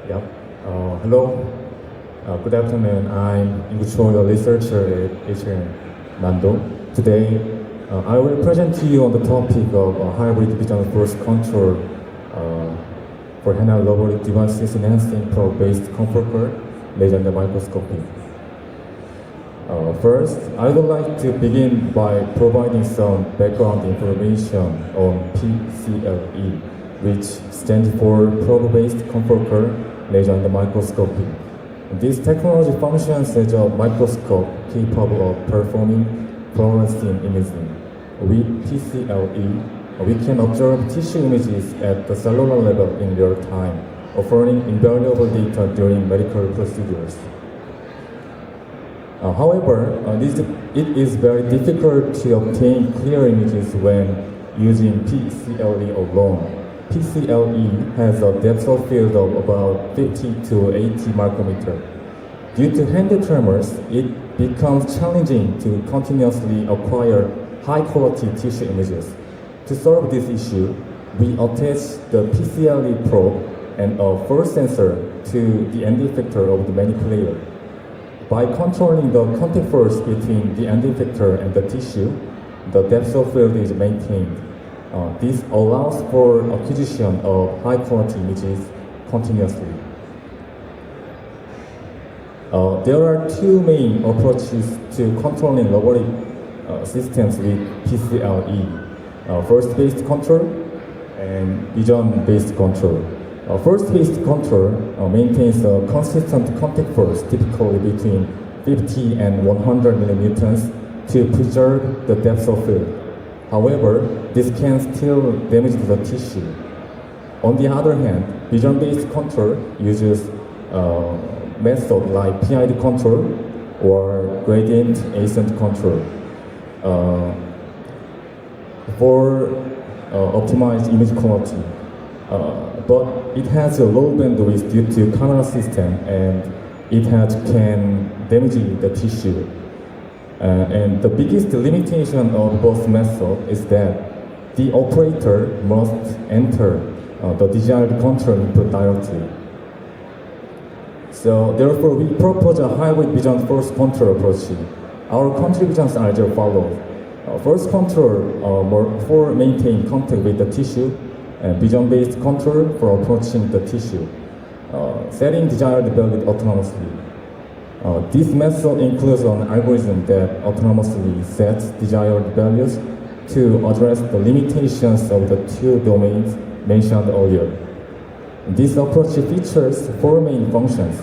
Yep. Hello. Good afternoon. I'm Ingucho, a researcher at HN Nando. Today, I will present to you on the topic of hybrid vision force control for handheld robotic devices enhancing probe-based confocal laser microscopy. First, I would like to begin by providing some background information on PCLE, which stands for probe-based confocal laser microscopy. This technology functions as a microscope capable of performing fluorescent imaging. With PCLE, we can observe tissue images at the cellular level in real time, offering invaluable data during medical procedures. However, it is very difficult to obtain clear images when using PCLE alone. PCLE has a depth of field of about 50 to 80 micrometers. Due to hand tremors, it becomes challenging to continuously acquire high-quality tissue images. To solve this issue, we attach the PCLE probe and a force sensor to the end effector of the manipulator. By controlling the contact force between the end effector and the tissue, the depth of field is maintained. This allows for acquisition of high-quality images continuously. There are two main approaches to controlling robotic systems with PCLE: force-based control and vision-based control. Force-based control maintains a consistent contact force, typically between 50 and 100 millimeters, to preserve the depth of field. However, this can still damage the tissue. On the other hand, vision-based control uses methods like PID control or gradient ascent control for optimized image quality. But it has a low bandwidth due to camera system, and it can damage the tissue. And the biggest limitation of both methods is that the operator must enter the desired control input directly. So therefore, we propose a hybrid vision force control approach. Our contributions are as follows. Force control for maintaining contact with the tissue, and vision-based control for approaching the tissue, setting desired value autonomously. This method includes an algorithm that autonomously sets desired values to address the limitations of the two domains mentioned earlier. This approach features four main functions: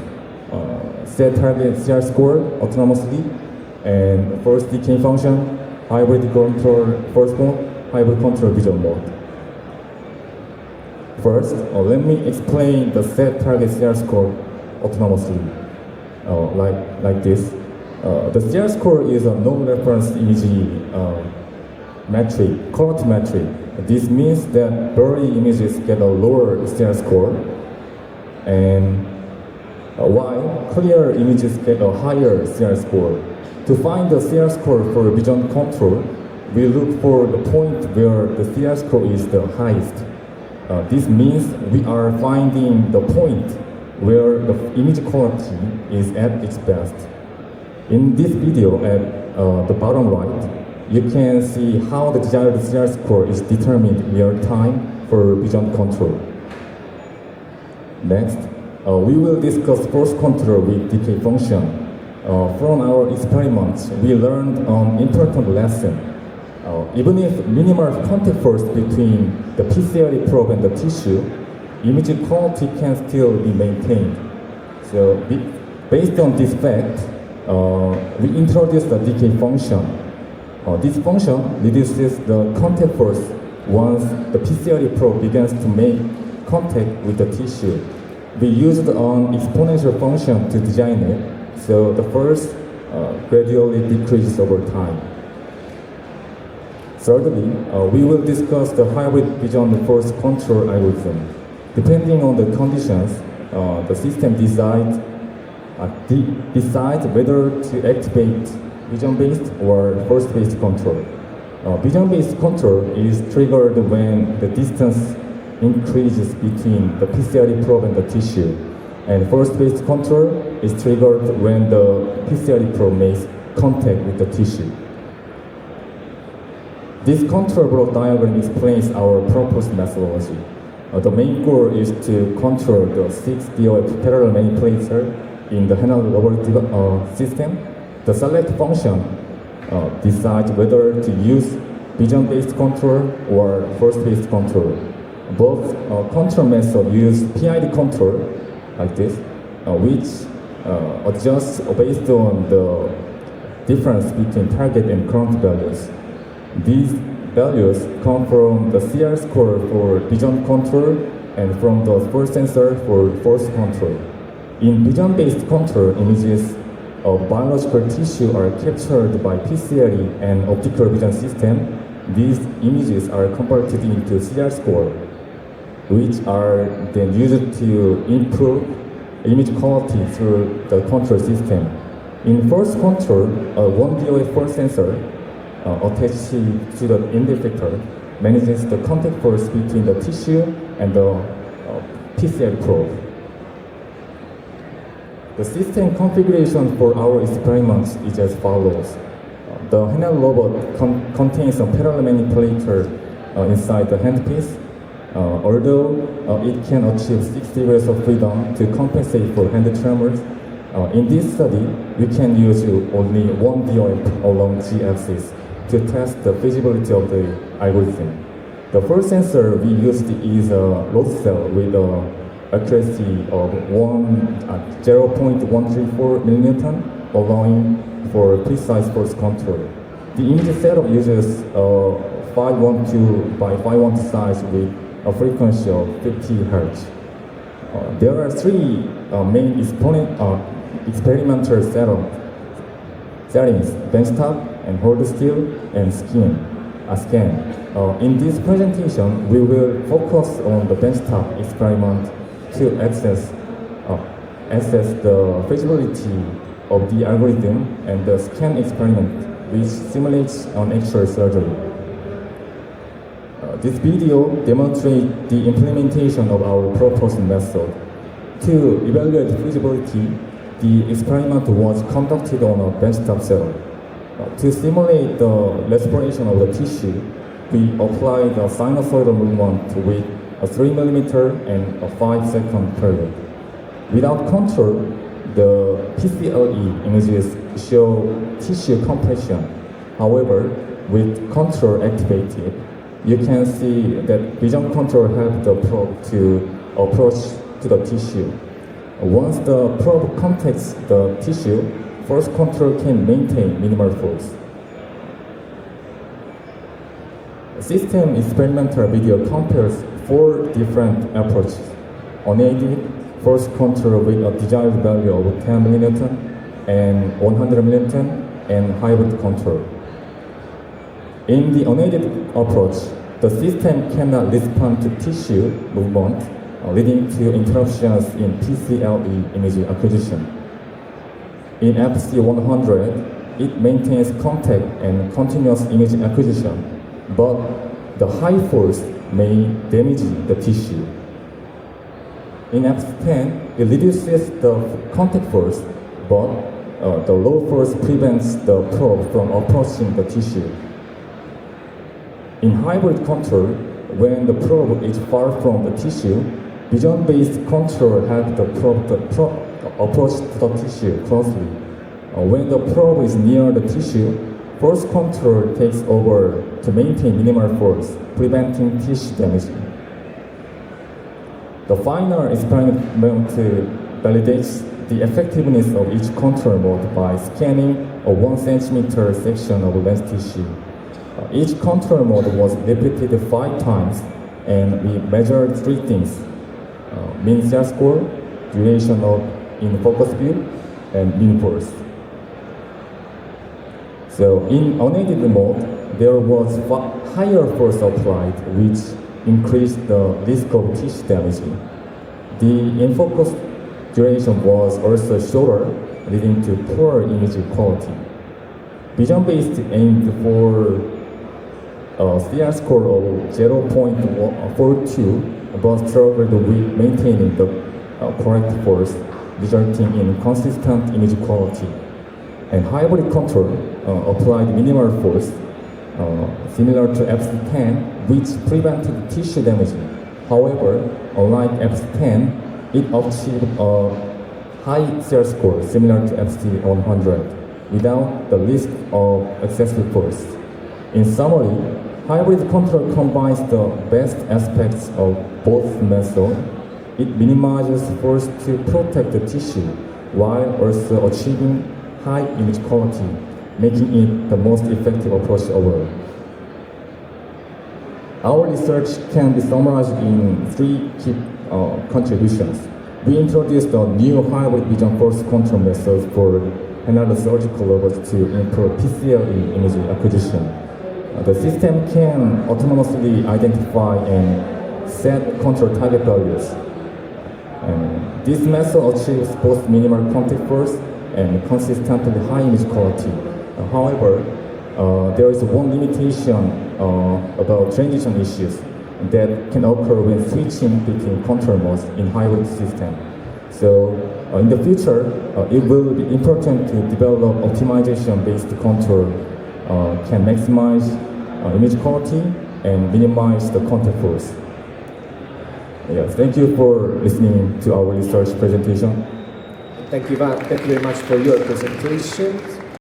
set target CR score autonomously, and force decay function, hybrid control force mode, hybrid control vision mode. First, let me explain the set target CR score autonomously. Like this. The CR score is a no-reference image metric, quality metric. This means that blurry images get a lower CR score, and while clear images get a higher CR score. To find the CR score for vision control, we look for the point where the CR score is the highest. This means we are finding the point where the image quality is at its best. In this video at the bottom right, you can see how the desired CR score is determined in real time for vision control. Next, we will discuss force control with decay function. From our experiments, we learned an important lesson. Even if minimal contact force between the PCLE probe and the tissue, image quality can still be maintained. So based on this fact, we introduced the decay function. This function reduces the contact force once the PCLE probe begins to make contact with the tissue. We used an exponential function to design it, so the force gradually decreases over time. Thirdly, we will discuss the hybrid vision force control algorithm. Depending on the conditions, the system decides whether to activate vision-based or force-based control. Vision-based control is triggered when the distance increases between the PCLE probe and the tissue. And force-based control is triggered when the PCR probe makes contact with the tissue. This control block diagram explains our proposed methodology. The main goal is to control the 6 DOF parallel manipulator in the Handheld Robotic system. The select function decides whether to use vision-based control or force-based control. Both control methods use PID control, like this, which adjusts based on the difference between target and current values. These values come from the CR score for vision control and from the force sensor for force control. In vision-based control, images of biological tissue are captured by PCLE and optical vision system. These images are converted into CR score, which are then used to improve image quality through the control system. In force control, one DOF force sensor attached to the end effector manages the contact force between the tissue and the PCR probe. The system configuration for our experiments is as follows. The Handheld robot contains a parallel manipulator inside the handpiece. Although it can achieve 6 degrees of freedom to compensate for hand tremors, in this study, we can use only one DOF along G-axis to test the feasibility of the algorithm. The first sensor we used is a load cell with an accuracy of 0.134 millinewton, allowing for precise force control. The image setup uses a 512 by 512 size with a frequency of 50 Hz. There are 3 main experimental settings: benchtop, and hold still, and scan. In this presentation, we will focus on the benchtop experiment to assess the feasibility of the algorithm, and the scan experiment, which simulates an actual surgery. This video demonstrates the implementation of our proposed method. To evaluate feasibility, the experiment was conducted on a benchtop setup. To simulate the respiration of the tissue, we applied a sinusoidal movement with a 3 mm and a 5-second period. Without control, the PCLE images show tissue compression. However, with control activated, you can see that vision control helps the probe to approach to the tissue. Once the probe contacts the tissue, force control can maintain minimal force. The system experimental video compares 4 different approaches: unaided force control with a desired value of 10 millinewton and 100 millinewton, and hybrid control. In the unaided approach, the system cannot respond to tissue movement, leading to interruptions in PCLE image acquisition. In FC100, it maintains contact and continuous image acquisition, but the high force may damage the tissue. In FC10, it reduces the contact force, but the low force prevents the probe from approaching the tissue. In hybrid control, when the probe is far from the tissue, vision-based control helps the probe approach the tissue closely. When the probe is near the tissue, force control takes over to maintain minimal force, preventing tissue damage. The final experiment validates the effectiveness of each control mode by scanning a 1 centimeter section of lens tissue. Each control mode was repeated 5 times, and we measured 3 things: mean CR score, duration of in focus view, and mean force. So in unaided mode, there was higher force applied, which increased the risk of tissue damage. The in-focus duration was also shorter, leading to poor image quality. Vision-based aimed for a CR score of 0.42, but struggled with maintaining the correct force, resulting in consistent image quality. And hybrid control applied minimal force, similar to FC10, which prevented tissue damaging. However, unlike FC10, it achieved a high CR score similar to FC100 without the risk of excessive force. In summary, hybrid control combines the best aspects of both methods. It minimizes force to protect the tissue while also achieving high image quality, making it the most effective approach overall. Our research can be summarized in three key contributions. We introduced a new hybrid vision force control method for handheld surgical robots to improve PCLE image acquisition. The system can autonomously identify and set control target values. And this method achieves both minimal contact force and consistently high image quality. However, there is one limitation about transition issues that can occur when switching between control modes in hybrid system. So in the future, it will be important to develop optimization-based control can maximize image quality and minimize the contact force. Yes, thank you for listening to our research presentation. Thank you very much for your presentation.